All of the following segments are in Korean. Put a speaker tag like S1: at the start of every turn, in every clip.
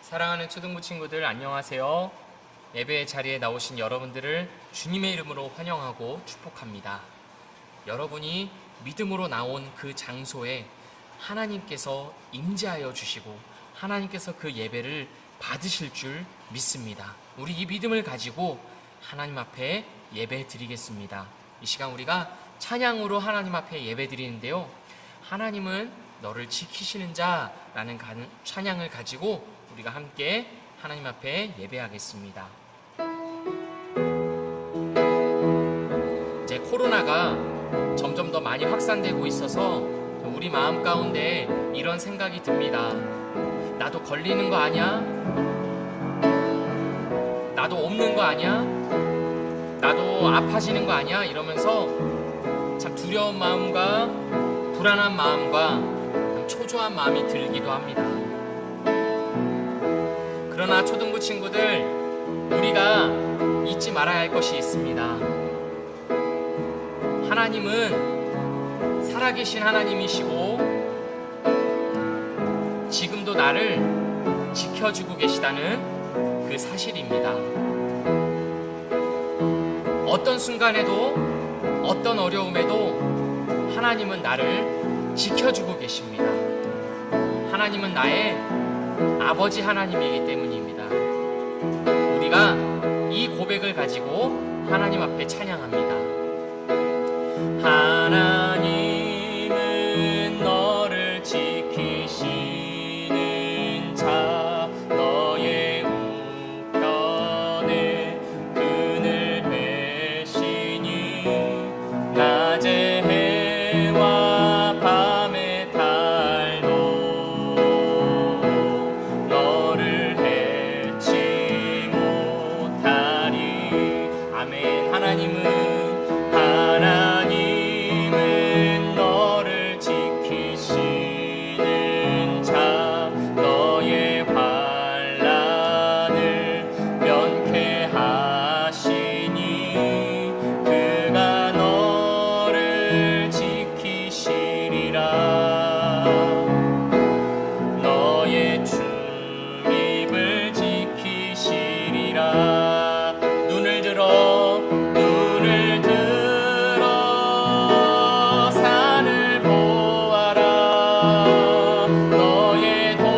S1: 사랑하는 초등부 친구들, 안녕하세요. 예배의 자리에 나오신 여러분들을 주님의 이름으로 환영하고 축복합니다. 여러분이 믿음으로 나온 그 장소에 하나님께서 임재하여 주시고 하나님께서 그 예배를 받으실 줄 믿습니다. 우리 이 믿음을 가지고 하나님 앞에 예배 드리겠습니다. 이 시간 우리가 찬양으로 하나님 앞에 예배 드리는데요, 하나님은 너를 지키시는 자라는 찬양을 가지고 우리가 함께 하나님 앞에 예배하겠습니다. 이제 코로나가 점점 더 많이 확산되고 있어서 우리 마음 가운데 이런 생각이 듭니다. 나도 걸리는 거 아니야? 나도 없는 거 아니야? 나도 아파지는 거 아니야? 이러면서 참 두려운 마음과 불안한 마음과 초조한 마음이 들기도 합니다. 그러나 초등부 친구들, 우리가 잊지 말아야 할 것이 있습니다. 하나님은 살아계신 하나님이시고 지금도 나를 지켜주고 계시다는 그 사실입니다. 어떤 순간에도 어떤 어려움에도 하나님은 나를 지켜주고 계십니다. 하나님은 나의 아버지 하나님이기 때문입니다. 우리가 이 고백을 가지고 하나님 앞에 찬양합니다. 하나님은 너를 지키시는 자, 너의 우편에 그늘 되시니 낮에 해와 밤에 달도 너를 해치 못하리. 아멘. 하나님은 너를 지키시는 자, 너의 환난을 면케하시니 그가 너를 지키시리라. 너의 출입을 지키시리라. 눈을 들어 산을 보아라. 너의 도움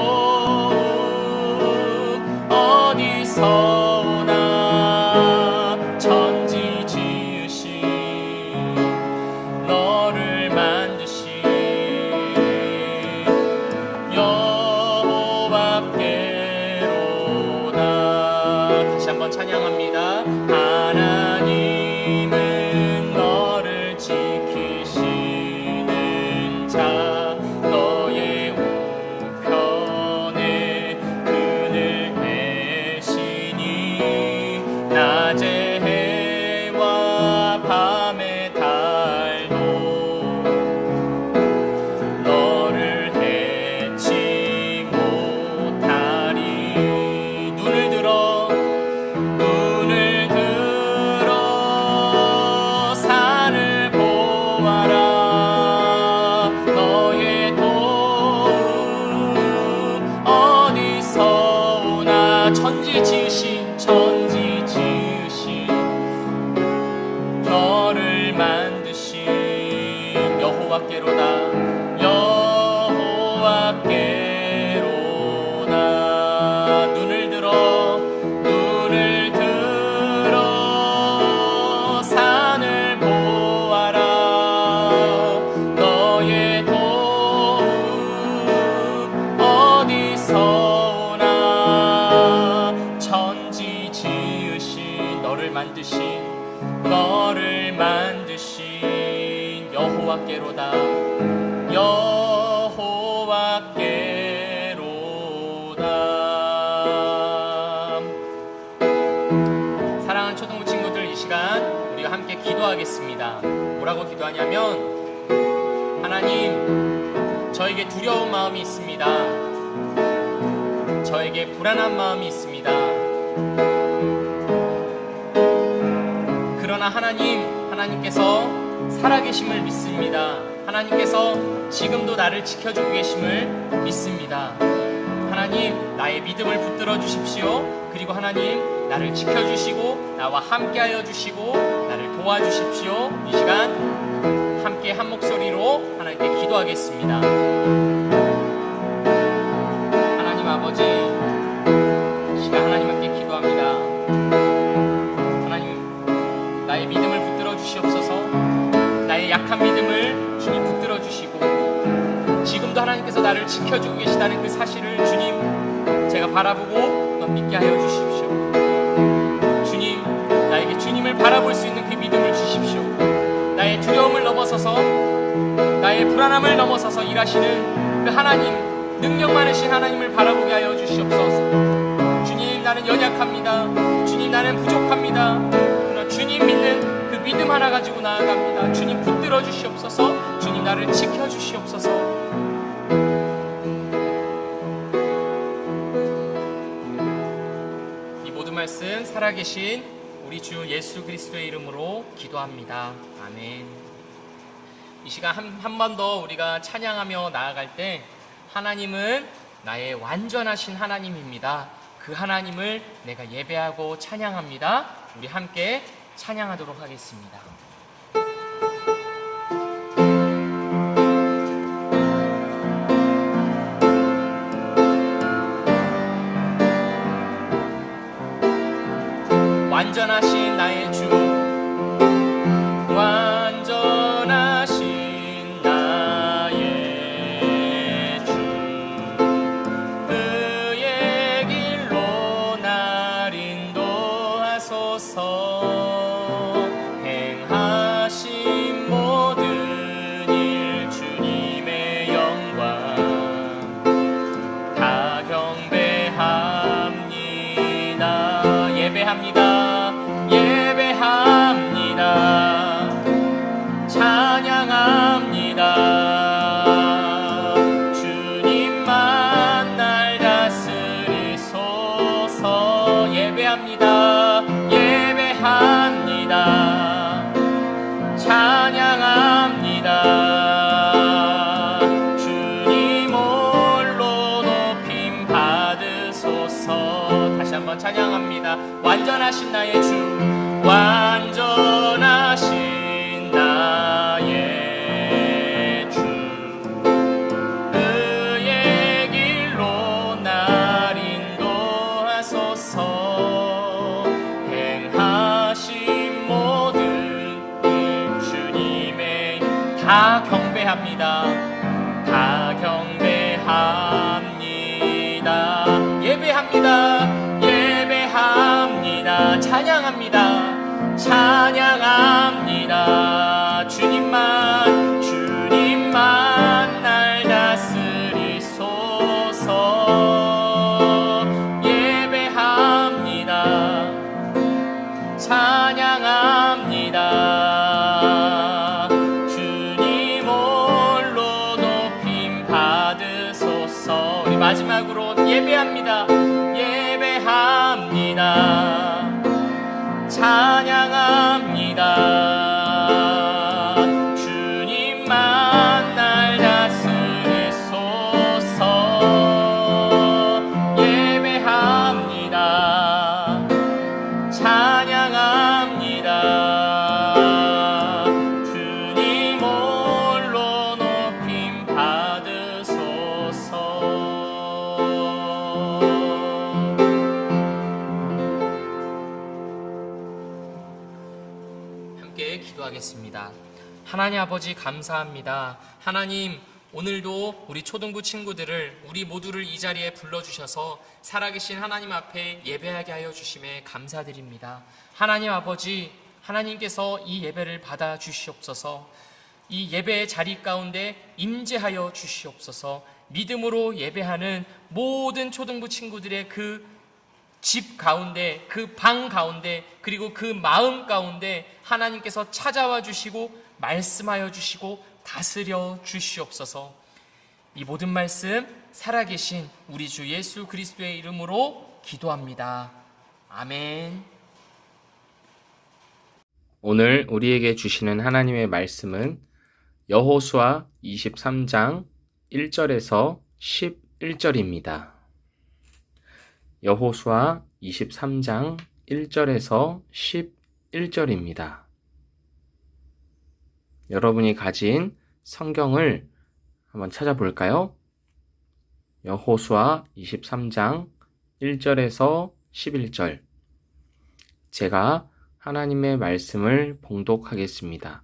S1: 어디서 오나. 천지 지으신 너를 만드신 여호와께로다. 다시 한번 찬양합니다. 하나님은 너를 지키시는 자, 너의 우편에 그늘 되시니 낮에 해와 밤에 달도 너를 해치 못하리. 눈을 들어 산을 보아라. 너의 도움 어디서 오나. 천지 지으신 너를 만드신 여호와께로다. 여호와께로다. 눈을 들어 산을 보아라. 너의 도움 어디서 오나. 천지 지으신 너를 만드신 여호와께로다. 여호와께로다. 사랑하는 초등부 친구들, 이 시간 우리가 함께 기도하겠습니다. 뭐라고 기도하냐면, 하나님, 저에게 두려운 마음이 있습니다. 저에게 불안한 마음이 있습니다. 그러나 하나님께서 살아계심을 믿습니다. 하나님께서 지금도 나를 지켜주고 계심을 믿습니다. 하나님, 나의 믿음을 붙들어 주십시오. 그리고 하나님, 나를 지켜주시고 나와 함께하여 주시고 나를 도와주십시오. 이 시간 함께 한 목소리로 하나님께 기도하겠습니다. 하나님 아버지, 이 시간 하나님 함께 기도합니다. 하나님, 나의 믿음을 붙들어 주시옵소서. 나의 약한 믿음을 주님 붙들어 주시고, 지금도 하나님께서 나를 지켜주고 계시다는 그 사실을 주님, 제가 바라보고 또 믿게 하여 주십시오. 주님, 나에게 주님을 바라볼 수 있는 그 믿음을 주십시오. 나의 두려움을 넘어서서, 나의 불안함을 넘어서서 일하시는 그 하나님, 능력 많으신 하나님을 바라보게 하여 주시옵소서. 주님, 나는 연약합니다. 주님, 나는 부족합니다. 그러나 주님 믿는 그 믿음 하나 가지고 나아갑니다. 주님, 붙들어 주시옵소서. 주님, 나를 지켜 주시옵소서. 이 모든 말씀 살아계신 우리 주 예수 그리스도의 이름으로 기도합니다. 아멘. 이 시간 한 번 더 우리가 찬양하며 나아갈 때, 하나님은 나의 완전하신 하나님입니다. 그 하나님을 내가 예배하고 찬양합니다. 우리 함께 찬양하도록 하겠습니다. 완전하신 나의 주, 완전하신 나의 주, 그의 길로 날 인도하소서. 행하신 모든 일 주님의 영광 다 경배합니다. 예배합니다. 예배합니다. 찬양합니다. 주님만 날 다스리소서. 예배합니다. 예배합니다. 찬양합니다. 주님 홀로 높임 받으소서. 다시 한번 찬양합니다. 완전하신 나의 주, 완전하신 나의 주, 그의 길로 날 인도하소서. 행하신 모든 일 주님의 다 경배합니다. 다 경배합니다. 예배합니다. 예배합니다. 찬양합니다. 찬양합니다. 주님만 날 다스리소서. 예배합니다. 찬양합니다. 주님 홀로 높임 받으소서. 우리 마지막으로 예배합니다. 예배합니다. 찬양합니다. 주님만 날 다스리소서. 예배합니다. 찬양합니다. 주님 홀로 높임 받으소서. 함께 기도하겠습니다. 하나님 아버지, 감사합니다. 하나님, 오늘도 우리 초등부 친구들을, 우리 모두를 이 자리에 불러주셔서 살아계신 하나님 앞에 예배하게 하여 주심에 감사드립니다. 하나님 아버지, 하나님께서 이 예배를 받아 주시옵소서. 이 예배의 자리 가운데 임재하여 주시옵소서. 믿음으로 예배하는 모든 초등부 친구들의 그 집 가운데, 그 방 가운데, 그리고 그 마음 가운데 하나님께서 찾아와 주시고 말씀하여 주시고 다스려 주시옵소서. 이 모든 말씀 살아계신 우리 주 예수 그리스도의 이름으로 기도합니다. 아멘. 오늘 우리에게 주시는 하나님의 말씀은 여호수아 23장 1절에서 11절입니다. 여호수아 23장 1절에서 11절입니다. 여러분이 가진 성경을 한번 찾아볼까요? 여호수아 23장 1절에서 11절. 제가 하나님의 말씀을 봉독하겠습니다.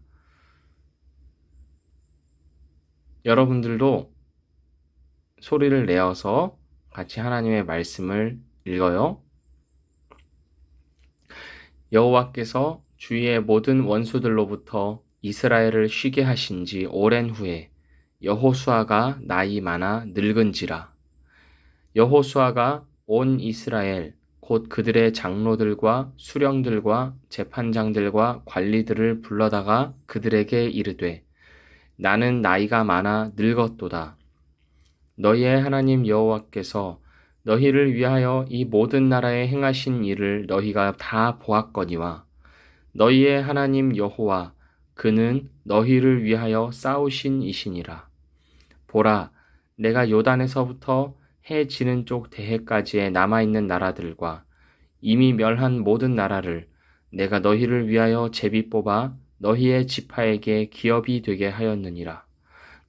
S1: 여러분들도 소리를 내어서 같이 하나님의 말씀을 읽어요. 여호와께서 주위의 모든 원수들로부터 이스라엘을 쉬게 하신 지 오랜 후에 여호수아가 나이 많아 늙은지라. 여호수아가 온 이스라엘 곧 그들의 장로들과 수령들과 재판장들과 관리들을 불러다가 그들에게 이르되 나는 나이가 많아 늙었도다. 너희의 하나님 여호와께서 너희를 위하여 이 모든 나라에 행하신 일을 너희가 다 보았거니와 너희의 하나님 여호와 그는 너희를 위하여 싸우신 이시니라. 보라, 내가 요단에서부터 해 지는 쪽 대해까지의 남아있는 나라들과 이미 멸한 모든 나라를 내가 너희를 위하여 제비 뽑아 너희의 지파에게 기업이 되게 하였느니라.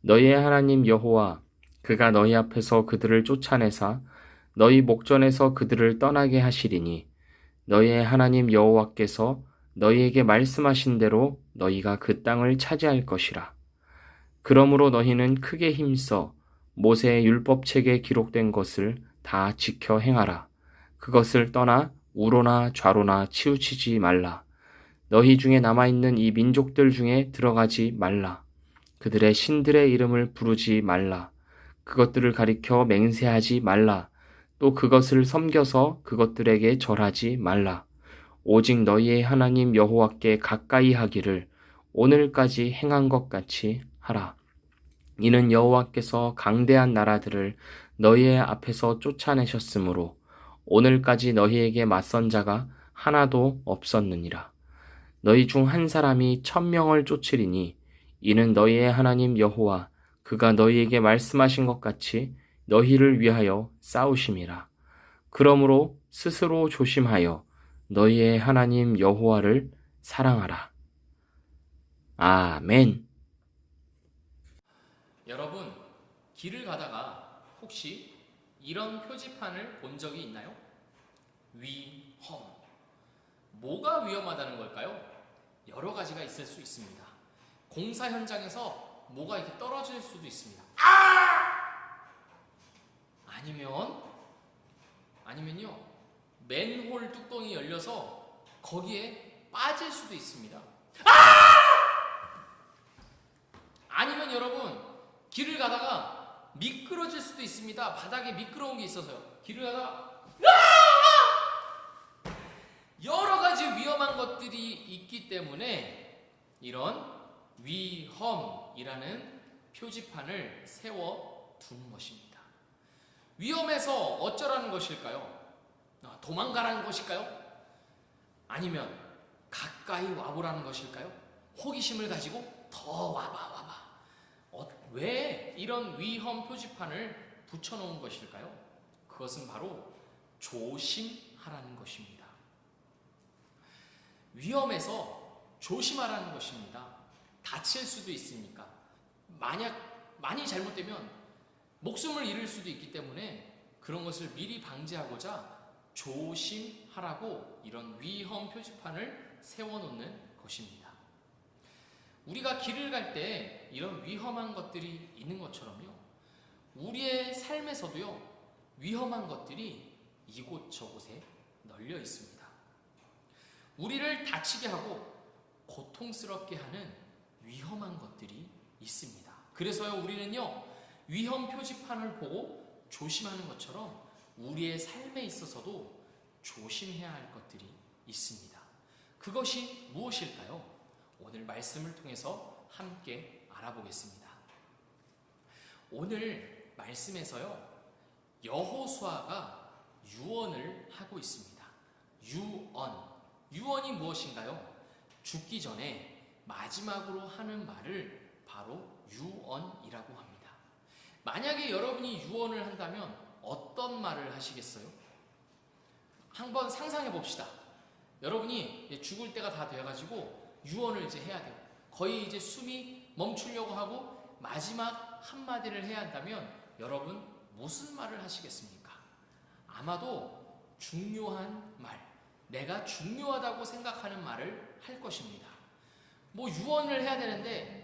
S1: 너희의 하나님 여호와 그가 너희 앞에서 그들을 쫓아내사 너희 목전에서 그들을 떠나게 하시리니 너희의 하나님 여호와께서 너희에게 말씀하신 대로 너희가 그 땅을 차지할 것이라. 그러므로 너희는 크게 힘써 모세의 율법책에 기록된 것을 다 지켜 행하라. 그것을 떠나 우로나 좌로나 치우치지 말라. 너희 중에 남아있는 이 민족들 중에 들어가지 말라. 그들의 신들의 이름을 부르지 말라. 그것들을 가리켜 맹세하지 말라. 또 그것을 섬겨서 그것들에게 절하지 말라. 오직 너희의 하나님 여호와께 가까이 하기를 오늘까지 행한 것 같이 하라. 이는 여호와께서 강대한 나라들을 너희의 앞에서 쫓아내셨으므로 오늘까지 너희에게 맞선 자가 하나도 없었느니라. 너희 중 한 사람이 1000명을 쫓으리니 이는 너희의 하나님 여호와 그가 너희에게 말씀하신 것 같이 너희를 위하여 싸우심이라. 그러므로 스스로 조심하여 너희의 하나님 여호와를 사랑하라. 아멘. 여러분, 길을 가다가 혹시 이런 표지판을 본 적이 있나요? 위험. 뭐가 위험하다는 걸까요? 여러 가지가 있을 수 있습니다. 공사 현장에서 뭐가 이렇게 떨어질 수도 있습니다. 아니면요, 맨홀 뚜껑이 열려서 거기에 빠질 수도 있습니다. 아니면 여러분, 길을 가다가 미끄러질 수도 있습니다. 바닥에 미끄러운 게 있어서요. 길을 가다가 여러 가지 위험한 것들이 있기 때문에 이런 위험이라는 표지판을 세워 두는 것입니다. 위험해서 어쩌라는 것일까요? 도망가라는 것일까요? 아니면 가까이 와보라는 것일까요? 호기심을 가지고 더 와봐. 왜 이런 위험 표지판을 붙여놓은 것일까요? 그것은 바로 조심하라는 것입니다. 위험해서 조심하라는 것입니다. 다칠 수도 있으니까. 만약 많이 잘못되면 목숨을 잃을 수도 있기 때문에 그런 것을 미리 방지하고자 조심하라고 이런 위험 표지판을 세워놓는 것입니다. 우리가 길을 갈 때 이런 위험한 것들이 있는 것처럼요, 우리의 삶에서도요, 위험한 것들이 이곳저곳에 널려 있습니다. 우리를 다치게 하고 고통스럽게 하는 위험한 것들, 것들이 있습니다. 그래서요, 우리는요, 위험 표지판을 보고 조심하는 것처럼 우리의 삶에 있어서도 조심해야 할 것들이 있습니다. 그것이 무엇일까요? 오늘 말씀을 통해서 함께 알아보겠습니다. 오늘 말씀에서요, 여호수아가 유언을 하고 있습니다. 유언이 무엇인가요? 죽기 전에 마지막으로 하는 말을 바로 유언이라고 합니다. 만약에 여러분이 유언을 한다면 어떤 말을 하시겠어요? 한번 상상해 봅시다. 여러분이 죽을 때가 다 되어가지고 유언을 이제 해야 돼요. 거의 이제 숨이 멈추려고 하고 마지막 한마디를 해야 한다면 여러분 무슨 말을 하시겠습니까? 아마도 중요한 말, 내가 중요하다고 생각하는 말을 할 것입니다. 뭐 유언을 해야 되는데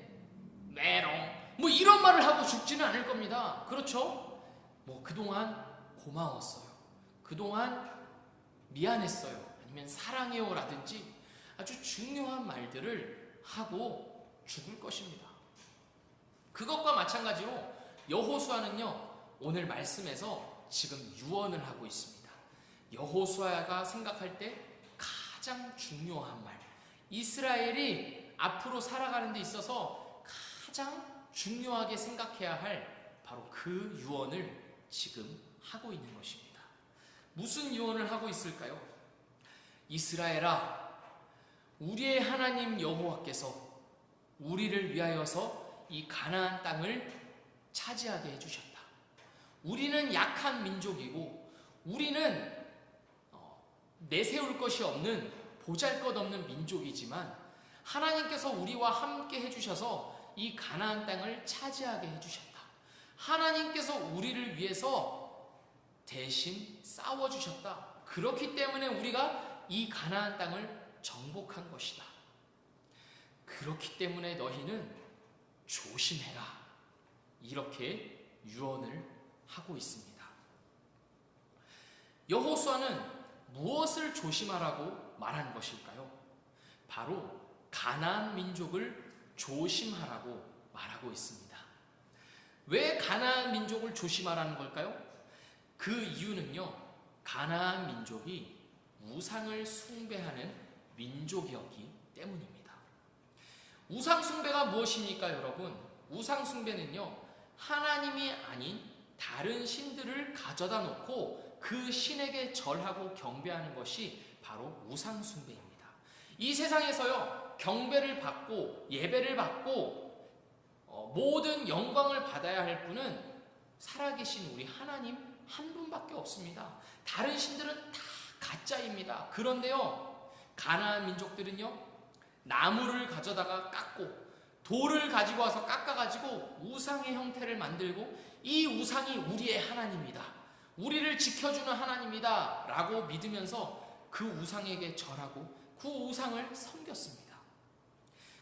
S1: 메롱 뭐 이런 말을 하고 죽지는 않을 겁니다. 그렇죠? 뭐 그동안 고마웠어요. 그동안 미안했어요. 아니면 사랑해요 라든지 아주 중요한 말들을 하고 죽을 것입니다. 그것과 마찬가지로 여호수아는요, 오늘 말씀에서 지금 유언을 하고 있습니다. 여호수아가 생각할 때 가장 중요한 말, 이스라엘이 앞으로 살아가는 데 있어서 가장 중요하게 생각해야 할 바로 그 유언을 지금 하고 있는 것입니다. 무슨 유언을 하고 있을까요? 이스라엘아, 우리의 하나님 여호와께서 우리를 위하여서 이 가나안 땅을 차지하게 해주셨다. 우리는 약한 민족이고 우리는 내세울 것이 없는 보잘것없는 민족이지만 하나님께서 우리와 함께 해주셔서 이 가나안 땅을 차지하게 해주셨다. 하나님께서 우리를 위해서 대신 싸워주셨다. 그렇기 때문에 우리가 이 가나안 땅을 정복한 것이다. 그렇기 때문에 너희는 조심해라. 이렇게 유언을 하고 있습니다. 여호수아는 무엇을 조심하라고 말한 것일까요? 바로 가나안 민족을 조심하라고 말하고 있습니다. 왜 가나안 민족을 조심하라는 걸까요? 그 이유는요, 가나안 민족이 우상을 숭배하는 민족이었기 때문입니다. 우상 숭배가 무엇입니까, 여러분? 우상 숭배는요, 하나님이 아닌 다른 신들을 가져다 놓고 그 신에게 절하고 경배하는 것이 바로 우상 숭배입니다. 이 세상에서요, 경배를 받고 예배를 받고 모든 영광을 받아야 할 분은 살아계신 우리 하나님 한 분밖에 없습니다. 다른 신들은 다 가짜입니다. 그런데요, 가나안 민족들은요, 나무를 가져다가 깎고 돌을 가지고 와서 깎아가지고 우상의 형태를 만들고 이 우상이 우리의 하나님이다, 우리를 지켜주는 하나님이다 라고 믿으면서 그 우상에게 절하고 그 우상을 섬겼습니다.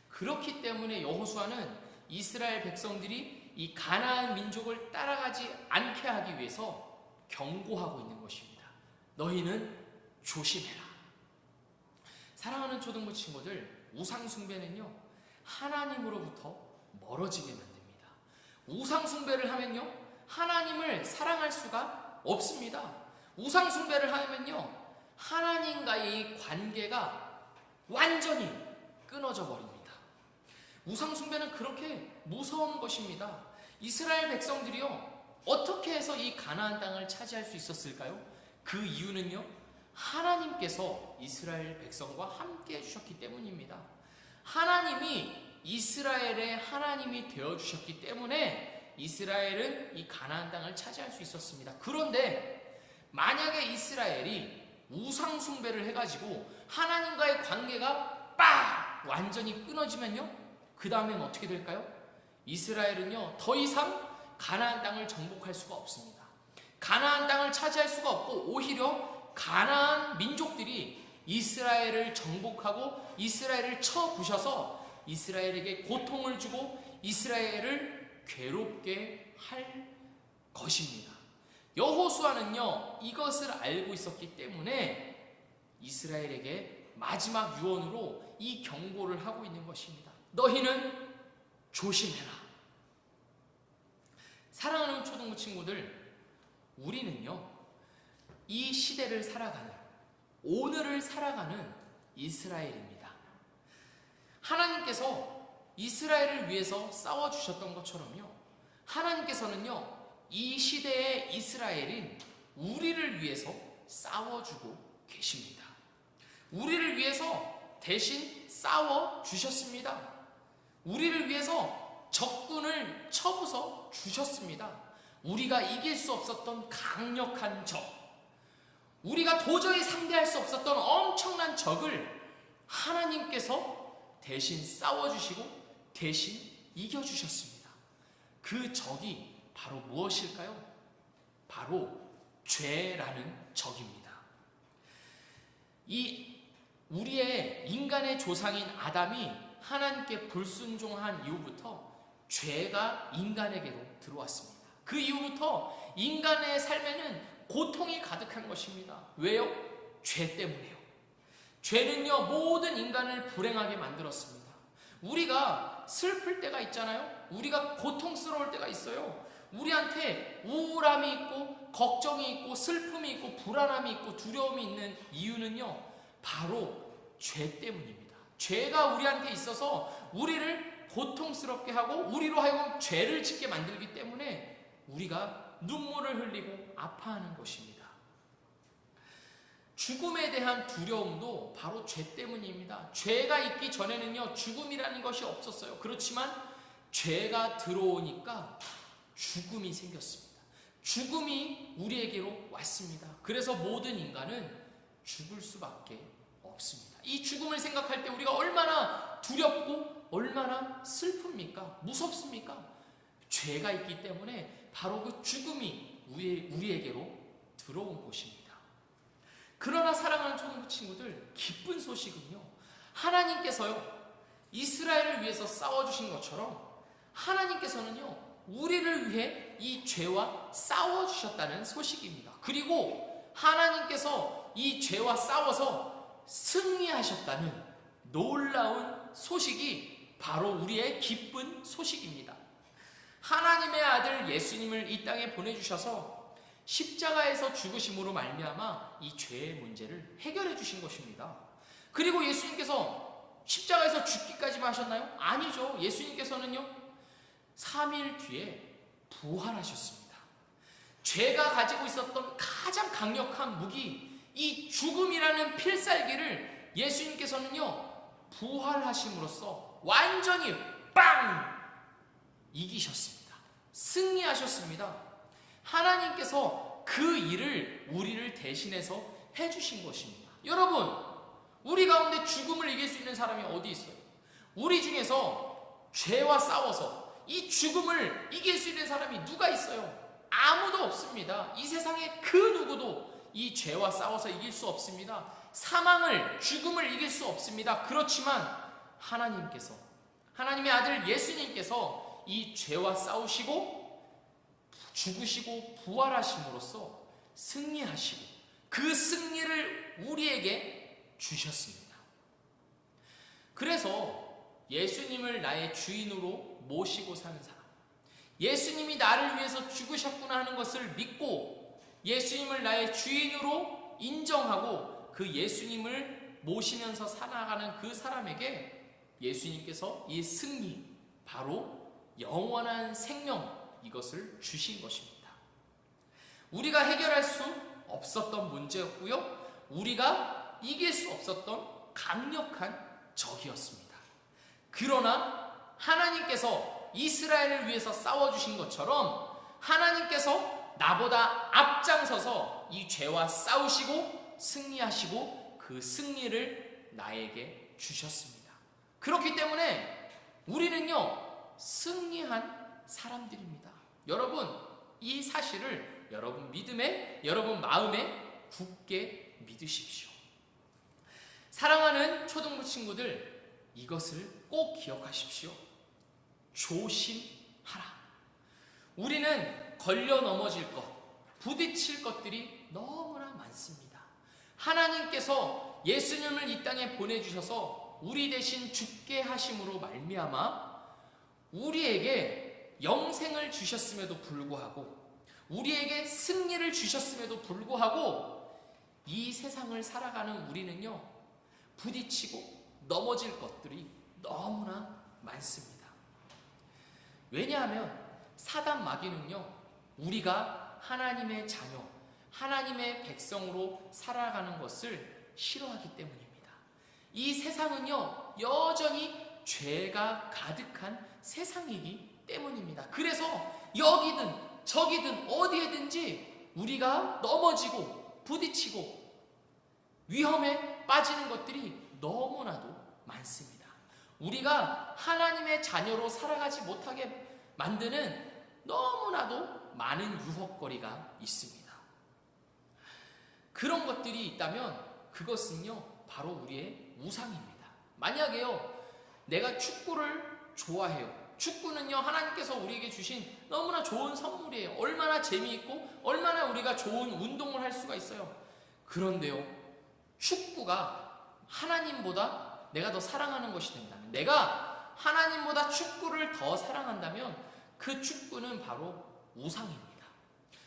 S1: 그렇기 때문에 여호수아는 이스라엘 백성들이 이 가나안 민족을 따라가지 않게 하기 위해서 경고하고 있는 것입니다. 너희는 조심해라. 사랑하는 초등부 친구들, 우상 숭배는요, 하나님으로부터 멀어지게 만듭니다. 우상 숭배를 하면요, 하나님을 사랑할 수가 없습니다. 우상 숭배를 하면요, 하나님과의 관계가 완전히 끊어져 버립니다. 우상 숭배는 그렇게 무서운 것입니다. 이스라엘 백성들이요, 어떻게 해서 이 가나안 땅을 차지할 수 있었을까요? 그 이유는요, 하나님께서 이스라엘 백성과 함께 해주셨기 때문입니다. 하나님이 이스라엘의 하나님이 되어주셨기 때문에 이스라엘은 이 가나안 땅을 차지할 수 있었습니다. 그런데 만약에 이스라엘이 우상 숭배를 해가지고 하나님과의 관계가 완전히 끊어지면요, 그 다음엔 어떻게 될까요? 이스라엘은요, 더 이상 가나안 땅을 정복할 수가 없습니다. 가나안 땅을 차지할 수가 없고 오히려 가나안 민족들이 이스라엘을 정복하고 이스라엘을 쳐부셔서 이스라엘에게 고통을 주고 이스라엘을 괴롭게 할 것입니다. 여호수아는요, 이것을 알고 있었기 때문에 이스라엘에게 마지막 유언으로 이 경고를 하고 있는 것입니다. 너희는 조심해라. 사랑하는 초등부 친구들, 우리는요, 이 시대를 살아가는, 오늘을 살아가는 이스라엘입니다. 하나님께서 이스라엘을 위해서 싸워주셨던 것처럼요, 하나님께서는요, 이 시대의 이스라엘인 우리를 위해서 싸워주고 계십니다. 우리를 위해서 대신 싸워주셨습니다. 우리를 위해서 적군을 쳐부숴 주셨습니다. 우리가 이길 수 없었던 강력한 적, 우리가 도저히 상대할 수 없었던 엄청난 적을 하나님께서 대신 싸워주시고 대신 이겨주셨습니다. 그 적이 바로 무엇일까요? 바로 죄라는 적입니다. 우리의 인간의 조상인 아담이 하나님께 불순종한 이후부터 죄가 인간에게로 들어왔습니다. 그 이후부터 인간의 삶에는 고통이 가득한 것입니다. 왜요? 죄 때문에요. 죄는요, 모든 인간을 불행하게 만들었습니다. 우리가 슬플 때가 있잖아요. 우리가 고통스러울 때가 있어요. 우리한테 우울함이 있고 걱정이 있고 슬픔이 있고 불안함이 있고 두려움이 있는 이유는요, 바로 죄 때문입니다. 죄가 우리한테 있어서 우리를 고통스럽게 하고 우리로 하여금 죄를 짓게 만들기 때문에 우리가 눈물을 흘리고 아파하는 것입니다. 죽음에 대한 두려움도 바로 죄 때문입니다. 죄가 있기 전에는요, 죽음이라는 것이 없었어요. 그렇지만 죄가 들어오니까 죽음이 생겼습니다. 죽음이 우리에게로 왔습니다. 그래서 모든 인간은 죽을 수밖에 없습니다. 이 죽음을 생각할 때 우리가 얼마나 두렵고 얼마나 슬픕니까? 무섭습니까? 죄가 있기 때문에 바로 그 죽음이 우리에게로 들어온 것입니다. 그러나 사랑하는 초등부 친구들, 기쁜 소식은요, 하나님께서요, 이스라엘을 위해서 싸워주신 것처럼 하나님께서는요, 우리를 위해 이 죄와 싸워주셨다는 소식입니다. 그리고 하나님께서 이 죄와 싸워서 승리하셨다는 놀라운 소식이 바로 우리의 기쁜 소식입니다. 하나님의 아들 예수님을 이 땅에 보내주셔서 십자가에서 죽으심으로 말미암아 이 죄의 문제를 해결해 주신 것입니다. 그리고 예수님께서 십자가에서 죽기까지만 하셨나요? 아니죠. 예수님께서는요, 3일 뒤에 부활하셨습니다. 죄가 가지고 있었던 가장 강력한 무기, 이 죽음이라는 필살기를 예수님께서는요, 부활하심으로써 완전히 빵! 이기셨습니다. 승리하셨습니다. 하나님께서 그 일을 우리를 대신해서 해주신 것입니다. 여러분, 우리 가운데 죽음을 이길 수 있는 사람이 어디 있어요? 우리 중에서 죄와 싸워서 이 죽음을 이길 수 있는 사람이 누가 있어요? 아무도 없습니다. 이 세상에 그 누구도 이 죄와 싸워서 이길 수 없습니다. 사망을, 죽음을 이길 수 없습니다. 그렇지만 하나님께서, 하나님의 아들 예수님께서 이 죄와 싸우시고 죽으시고 부활하심으로써 승리하시고 그 승리를 우리에게 주셨습니다. 그래서 예수님을 나의 주인으로 모시고 사는 사람, 예수님이 나를 위해서 죽으셨구나 하는 것을 믿고 예수님을 나의 주인으로 인정하고 그 예수님을 모시면서 살아가는 그 사람에게 예수님께서 이 승리, 바로 영원한 생명, 이것을 주신 것입니다. 우리가 해결할 수 없었던 문제였고요, 우리가 이길 수 없었던 강력한 적이었습니다. 그러나 하나님께서 이스라엘을 위해서 싸워주신 것처럼 하나님께서 나보다 앞장서서 이 죄와 싸우시고 승리하시고 그 승리를 나에게 주셨습니다. 그렇기 때문에 우리는요, 승리한 사람들입니다. 여러분, 이 사실을 여러분 믿음에, 여러분 마음에 굳게 믿으십시오. 사랑하는 초등부 친구들, 이것을 꼭 기억하십시오. 조심하라. 우리는 걸려 넘어질 것, 부딪힐 것들이 너무나 많습니다. 하나님께서 예수님을 이 땅에 보내주셔서 우리 대신 죽게 하심으로 말미암아 우리에게 영생을 주셨음에도 불구하고, 우리에게 승리를 주셨음에도 불구하고 이 세상을 살아가는 우리는요, 부딪히고 넘어질 것들이 너무나 많습니다. 왜냐하면 사단 마귀는요, 우리가 하나님의 자녀, 하나님의 백성으로 살아가는 것을 싫어하기 때문입니다. 이 세상은요, 여전히 죄가 가득한 세상이기 때문입니다. 그래서 여기든 저기든 어디에든지 우리가 넘어지고 부딪히고 위험에 빠지는 것들이 너무나도 많습니다. 우리가 하나님의 자녀로 살아가지 못하게 만드는 너무나도 많은 유혹거리가 있습니다. 그런 것들이 있다면 그것은요, 바로 우리의 우상입니다. 만약에요, 내가 축구를 좋아해요. 축구는요, 하나님께서 우리에게 주신 너무나 좋은 선물이에요. 얼마나 재미있고 얼마나 우리가 좋은 운동을 할 수가 있어요. 그런데요, 축구가 하나님보다 내가 더 사랑하는 것이 된다면, 내가 하나님보다 축구를 더 사랑한다면 그 축구는 바로 우상입니다.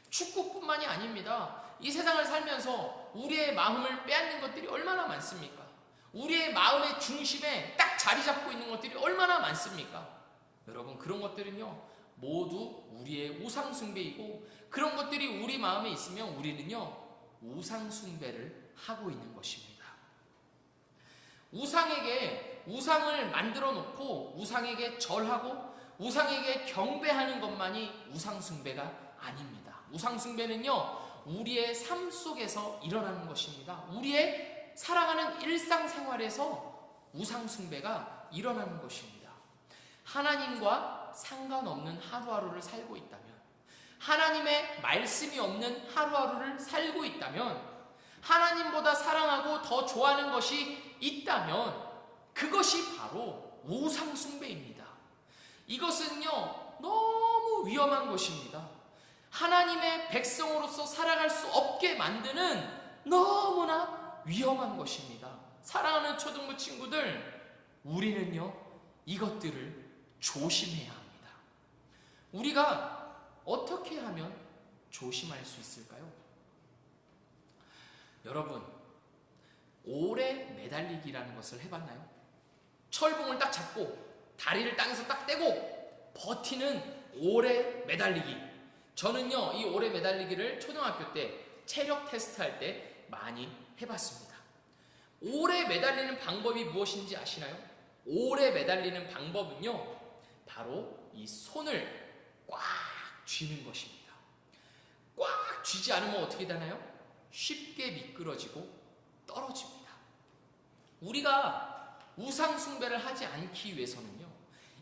S1: 축구뿐만이 아닙니다. 이 세상을 살면서 우리의 마음을 빼앗는 것들이 얼마나 많습니까? 우리의 마음의 중심에 딱 자리 잡고 있는 것들이 얼마나 많습니까? 여러분, 그런 것들은요, 모두 우리의 우상숭배이고, 그런 것들이 우리 마음에 있으면 우리는요, 우상숭배를 하고 있는 것입니다. 우상을 만들어 놓고 우상에게 절하고 우상에게 경배하는 것만이 우상숭배가 아닙니다. 우상숭배는요, 우리의 삶 속에서 일어나는 것입니다. 우리의 살아가는 일상생활에서 우상숭배가 일어나는 것입니다. 하나님과 상관없는 하루하루를 살고 있다면, 하나님의 말씀이 없는 하루하루를 살고 있다면, 하나님보다 사랑하고 더 좋아하는 것이 있다면 그것이 바로 우상숭배입니다. 이것은요, 너무 위험한 것입니다. 하나님의 백성으로서 살아갈 수 없게 만드는 너무나 위험한 것입니다. 사랑하는 초등부 친구들, 우리는요, 이것들을 조심해야 합니다. 우리가 어떻게 하면 조심할 수 있을까요? 여러분, 오래 매달리기라는 것을 해봤나요? 철봉을 딱 잡고 다리를 땅에서 딱 떼고 버티는 오래 매달리기. 저는요, 이 오래 매달리기를 초등학교 때 체력 테스트 할 때 많이 해봤습니다. 오래 매달리는 방법이 무엇인지 아시나요? 오래 매달리는 방법은요, 바로 이 손을 꽉 쥐는 것입니다. 꽉 쥐지 않으면 어떻게 되나요? 쉽게 미끄러지고 떨어집니다. 우리가 우상숭배를 하지 않기 위해서는요,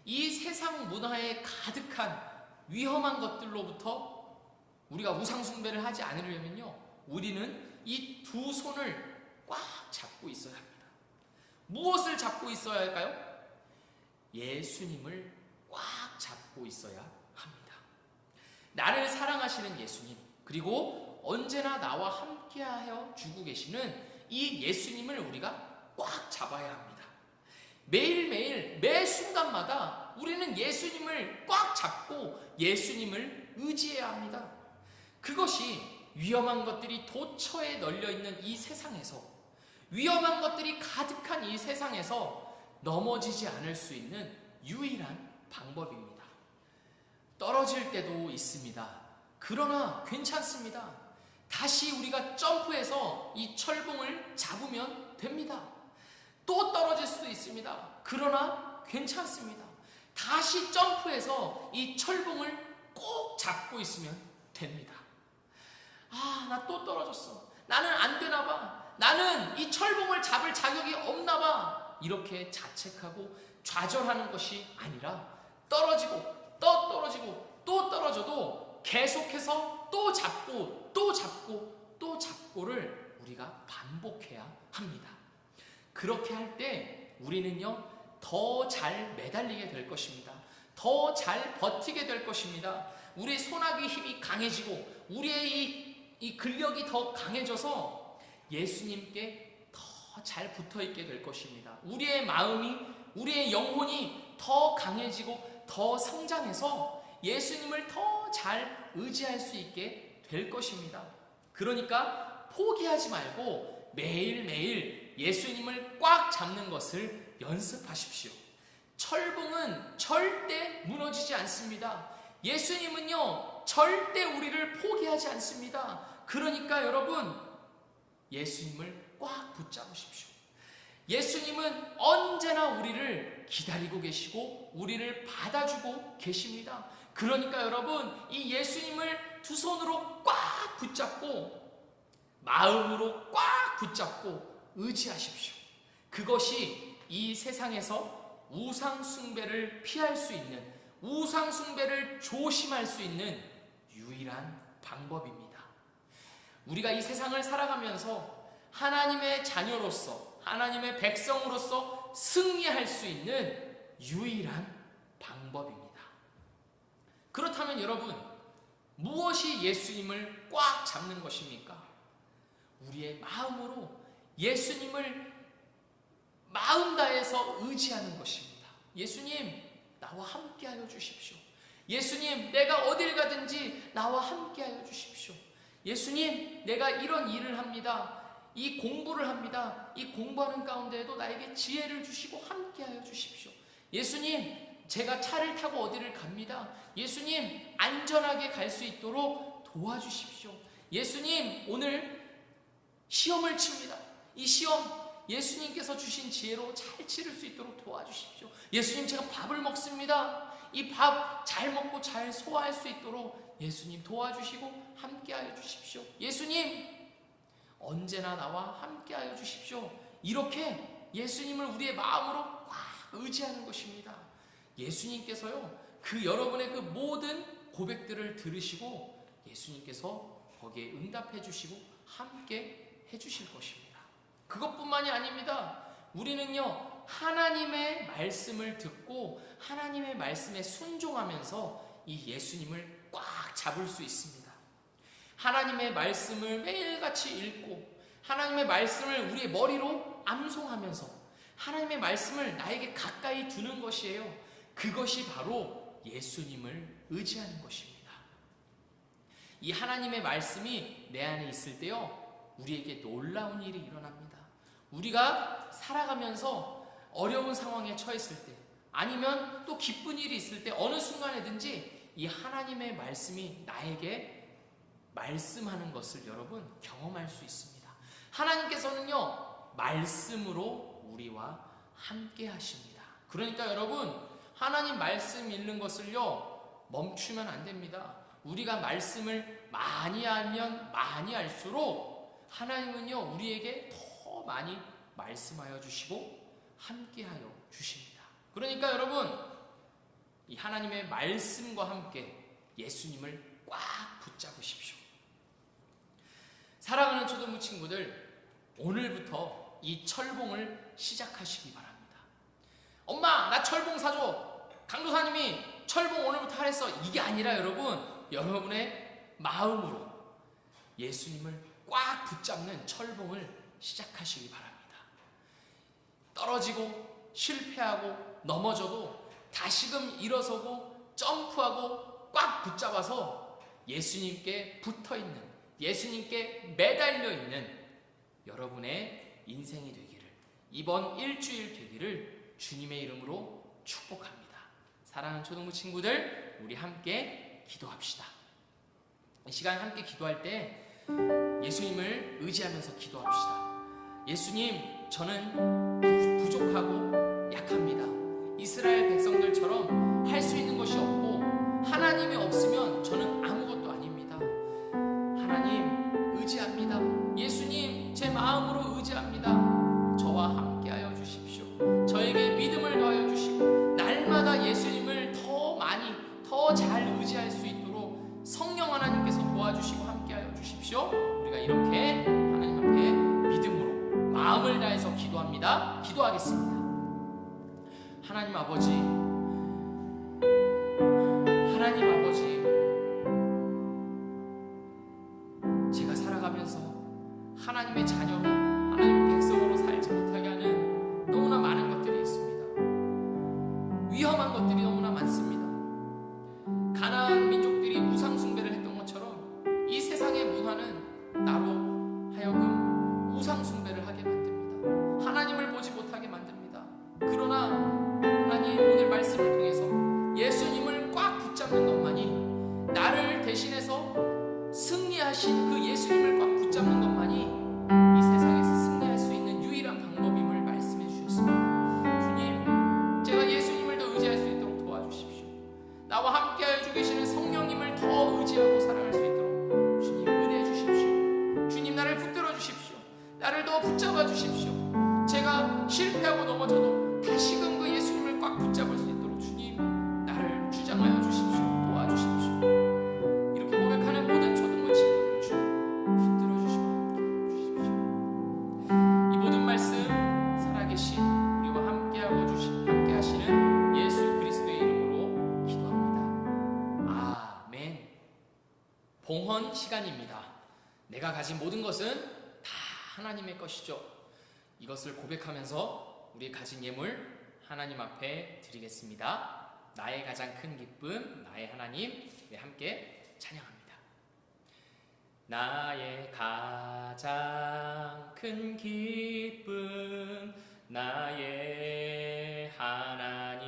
S1: 이 세상 문화에 가득한 위험한 것들로부터 우리가 우상숭배를 하지 않으려면요, 우리는 이 두 손을 꽉 잡고 있어야 합니다. 무엇을 잡고 있어야 할까요? 예수님을 꽉 잡고 있어야 합니다. 나를 사랑하시는 예수님, 그리고 언제나 나와 함께하여 주고 계시는 이 예수님을 우리가 꽉 잡아야 합니다. 매일매일 매 순간마다 우리는 예수님을 꽉 잡고 예수님을 의지해야 합니다. 그것이 위험한 것들이 도처에 널려있는 이 세상에서, 위험한 것들이 가득한 이 세상에서 넘어지지 않을 수 있는 유일한 방법입니다. 떨어질 때도 있습니다. 그러나 괜찮습니다. 다시 우리가 점프해서 이 철봉을 잡으면 됩니다. 또 떨어질 수도 있습니다. 그러나 괜찮습니다. 다시 점프해서 이 철봉을 꼭 잡고 있으면 됩니다. 나 또 떨어졌어. 나는 안 되나 봐. 나는 이 철봉을 잡을 자격이 없나 봐. 이렇게 자책하고 좌절하는 것이 아니라 떨어지고 또 떨어지고 또 떨어져도 계속해서 또 잡고 또 잡고 또 잡고를 우리가 반복해야 합니다. 그렇게 할 때 우리는요, 더 잘 매달리게 될 것입니다. 더 잘 버티게 될 것입니다. 우리의 손아귀 힘이 강해지고 우리의 이 근력이 더 강해져서 예수님께 더 잘 붙어있게 될 것입니다. 우리의 마음이, 우리의 영혼이 더 강해지고 더 성장해서 예수님을 더 잘 의지할 수 있게 될 것입니다. 그러니까 포기하지 말고 매일매일 예수님을 꽉 잡는 것을 연습하십시오. 철봉은 절대 무너지지 않습니다. 예수님은요, 절대 우리를 포기하지 않습니다. 그러니까 여러분, 예수님을 꽉 붙잡으십시오. 예수님은 언제나 우리를 기다리고 계시고 우리를 받아주고 계십니다. 그러니까 여러분, 이 예수님을 두 손으로 꽉 붙잡고 마음으로 꽉 붙잡고 의지하십시오. 그것이 이 세상에서 우상 숭배를 피할 수 있는, 우상 숭배를 조심할 수 있는 유일한 방법입니다. 우리가 이 세상을 살아가면서 하나님의 자녀로서, 하나님의 백성으로서 승리할 수 있는 유일한 방법입니다. 그렇다면 여러분, 무엇이 예수님을 꽉 잡는 것입니까? 우리의 마음으로 예수님을 마음 다해서 의지하는 것입니다. 예수님, 나와 함께하여 주십시오. 예수님, 내가 어딜 가든지 나와 함께하여 주십시오. 예수님, 내가 이런 일을 합니다. 이 공부를 합니다. 이 공부하는 가운데에도 나에게 지혜를 주시고 함께하여 주십시오. 예수님, 제가 차를 타고 어디를 갑니다. 예수님, 안전하게 갈 수 있도록 도와주십시오. 예수님, 오늘 시험을 칩니다. 이 시험 예수님께서 주신 지혜로 잘 치를 수 있도록 도와주십시오. 예수님, 제가 밥을 먹습니다. 이 밥 잘 먹고 잘 소화할 수 있도록 예수님 도와주시고 함께하여 주십시오. 예수님, 언제나 나와 함께하여 주십시오. 이렇게 예수님을 우리의 마음으로 꽉 의지하는 것입니다. 예수님께서요, 그 여러분의 그 모든 고백들을 들으시고 예수님께서 거기에 응답해 주시고 함께 해 주실 것입니다. 그것뿐만이 아닙니다. 우리는요, 하나님의 말씀을 듣고 하나님의 말씀에 순종하면서 이 예수님을 꽉 잡을 수 있습니다. 하나님의 말씀을 매일같이 읽고 하나님의 말씀을 우리의 머리로 암송하면서 하나님의 말씀을 나에게 가까이 두는 것이에요. 그것이 바로 예수님을 의지하는 것입니다. 이 하나님의 말씀이 내 안에 있을 때요, 우리에게 놀라운 일이 일어납니다. 우리가 살아가면서 어려운 상황에 처했을 때, 아니면 또 기쁜 일이 있을 때, 어느 순간에든지 이 하나님의 말씀이 나에게 말씀하는 것을 여러분 경험할 수 있습니다. 하나님께서는요, 말씀으로 우리와 함께 하십니다. 그러니까 여러분, 하나님 말씀 읽는 것을요, 멈추면 안 됩니다. 우리가 말씀을 많이 알면 많이 알수록 하나님은요, 우리에게 더 많이 말씀하여 주시고 함께하여 주십니다. 그러니까 여러분, 이 하나님의 말씀과 함께 예수님을 꽉 붙잡으십시오. 사랑하는 초등부 친구들, 오늘부터 이 철봉을 시작하시기 바랍니다. 엄마, 나 철봉 사줘. 강도사님이 철봉 오늘부터 하랬어. 이게 아니라 여러분, 여러분의 마음으로 예수님을 꽉 붙잡는 철봉을 시작하시기 바랍니다. 떨어지고 실패하고 넘어져도 다시금 일어서고 점프하고 꽉 붙잡아서 예수님께 붙어있는, 예수님께 매달려 있는 여러분의 인생이 되기를, 이번 일주일 되기를 주님의 이름으로 축복합니다. 사랑하는 초등부 친구들, 우리 함께 기도합시다. 이 시간 함께 기도할 때 예수님을 의지하면서 기도합시다. 예수님, 저는 부족하고 약합니다. 이스라엘 백성들처럼 할 수 있는 것이 없고 하나님이 없으면 저는 아무것도 아닙니다. 하나님 의지합니다. 예수님, 제 마음으로 의지합니다. 저와 함께하여 주십시오. 저에게 믿음을 더하여 주시고 날마다 예수님을 더 많이, 더 잘 의지할 수 있도록 성령 하나님께서 도와주시고 함께하여 주십시오. 우리가 이렇게 하나님 앞에 믿음으로 마음을 다해서 기도합니다. 기도하겠습니다. 하나님 아버지, 하나님 아버지, 제가 살아가면서 하나님의 자녀로, 하나님의 백성으로 살지 못하게 하는 너무나 많은 것들이 있습니다. 위험한 것들이 너무나 많습니다. 함께하여 주고 계시는 성령님을 더 의지하고 살아갈 수 있도록 주님 은혜해 주십시오. 주님 나를 붙들어 주십시오. 나를 더 붙잡아 주십시오. 제가 실패하고 넘어져도 다시금 그 예수님을 꽉 붙잡을 수 있도록 주님 나를 주장하여 주십시오. 도와주십시오. 이렇게 고백하는 모든 초등부 친구들 주님 붙들어 주시고 함께해 주십시오. 이 모든 말씀 살아계신 우리와 함께 하시는 예수 그리스도의 이름으로 기도합니다. 아멘. 봉헌 시간입니다. 내가 가진 모든 것은 다 하나님의 것이죠. 이것을 고백하면서 우리 가진 예물 하나님 앞에 드리겠습니다. 나의 가장 큰 기쁨, 나의 하나님, 함께 찬양합니다. 나의 가장 큰 기쁨, 나의 하나님,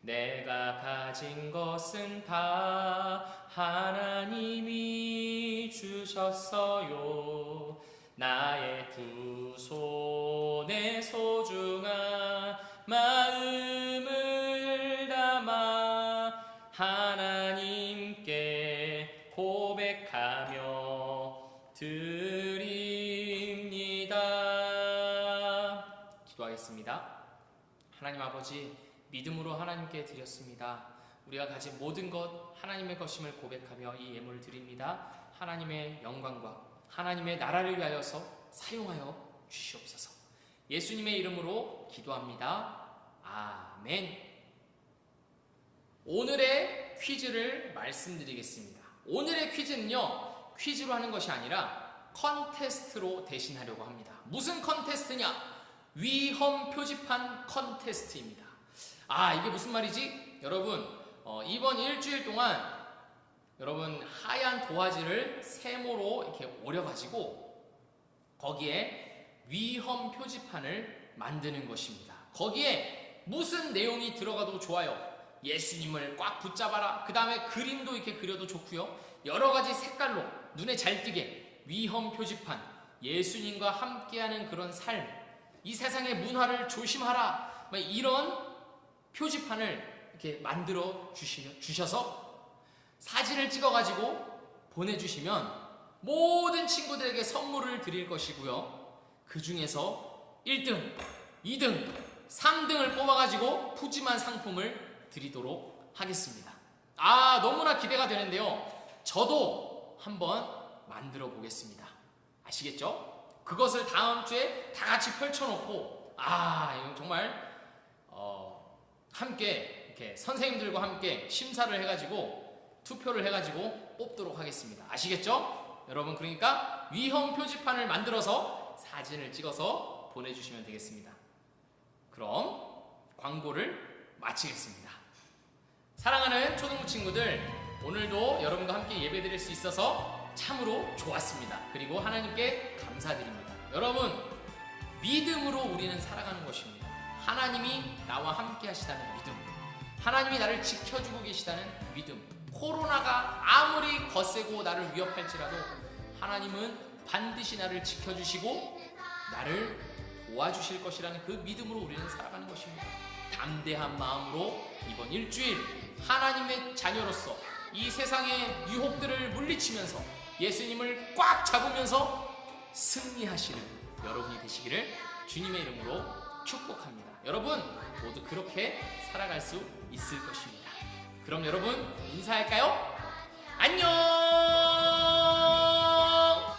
S1: 내가 가진 것은 다 하나님이 주셨어요. 나의 두 손에 소중한 마음을 담아 하나님께 고백하며 드립니다. 기도하겠습니다. 하나님 아버지, 믿음으로 하나님께 드렸습니다. 우리가 가진 모든 것 하나님의 것임을 고백하며 이 예물을 드립니다. 하나님의 영광과 하나님의 나라를 위하여서 사용하여 주시옵소서. 예수님의 이름으로 기도합니다. 아멘. 오늘의 퀴즈를 말씀드리겠습니다. 오늘의 퀴즈는요, 퀴즈로 하는 것이 아니라 컨테스트로 대신하려고 합니다. 무슨 컨테스트냐? 위험 표지판 컨테스트입니다. 이게 무슨 말이지? 여러분, 이번 일주일 동안 여러분 하얀 도화지를 세모로 이렇게 오려가지고 거기에 위험 표지판을 만드는 것입니다. 거기에 무슨 내용이 들어가도 좋아요. 예수님을 꽉 붙잡아라. 그 다음에 그림도 이렇게 그려도 좋고요. 여러 가지 색깔로 눈에 잘 띄게 위험 표지판, 예수님과 함께하는 그런 삶, 이 세상의 문화를 조심하라. 이런 표지판을 이렇게 만들어 주셔서 사진을 찍어가지고 보내주시면 모든 친구들에게 선물을 드릴 것이고요. 그 중에서 1등, 2등, 3등을 뽑아가지고 푸짐한 상품을 드리도록 하겠습니다. 너무나 기대가 되는데요. 저도 한번 만들어 보겠습니다. 아시겠죠? 그것을 다음 주에 다 같이 펼쳐놓고 이건 정말 함께 이렇게 선생님들과 함께 심사를 해가지고 투표를 해가지고 뽑도록 하겠습니다. 아시겠죠? 여러분, 그러니까 위험 표지판을 만들어서 사진을 찍어서 보내주시면 되겠습니다. 그럼 광고를 마치겠습니다. 사랑하는 초등부 친구들, 오늘도 여러분과 함께 예배드릴 수 있어서 참으로 좋았습니다. 그리고 하나님께 감사드립니다. 여러분, 믿음으로 우리는 살아가는 것입니다. 하나님이 나와 함께 하시다는 믿음, 하나님이 나를 지켜주고 계시다는 믿음, 코로나가 아무리 거세고 나를 위협할지라도 하나님은 반드시 나를 지켜주시고 나를 도와주실 것이라는 그 믿음으로 우리는 살아가는 것입니다. 담대한 마음으로 이번 일주일 하나님의 자녀로서 이 세상의 유혹들을 물리치면서 예수님을 꽉 잡으면서 승리하시는 여러분이 되시기를 주님의 이름으로 축복합니다. 여러분 모두 그렇게 살아갈 수 있을 것입니다. 그럼 여러분 인사할까요? 안녕!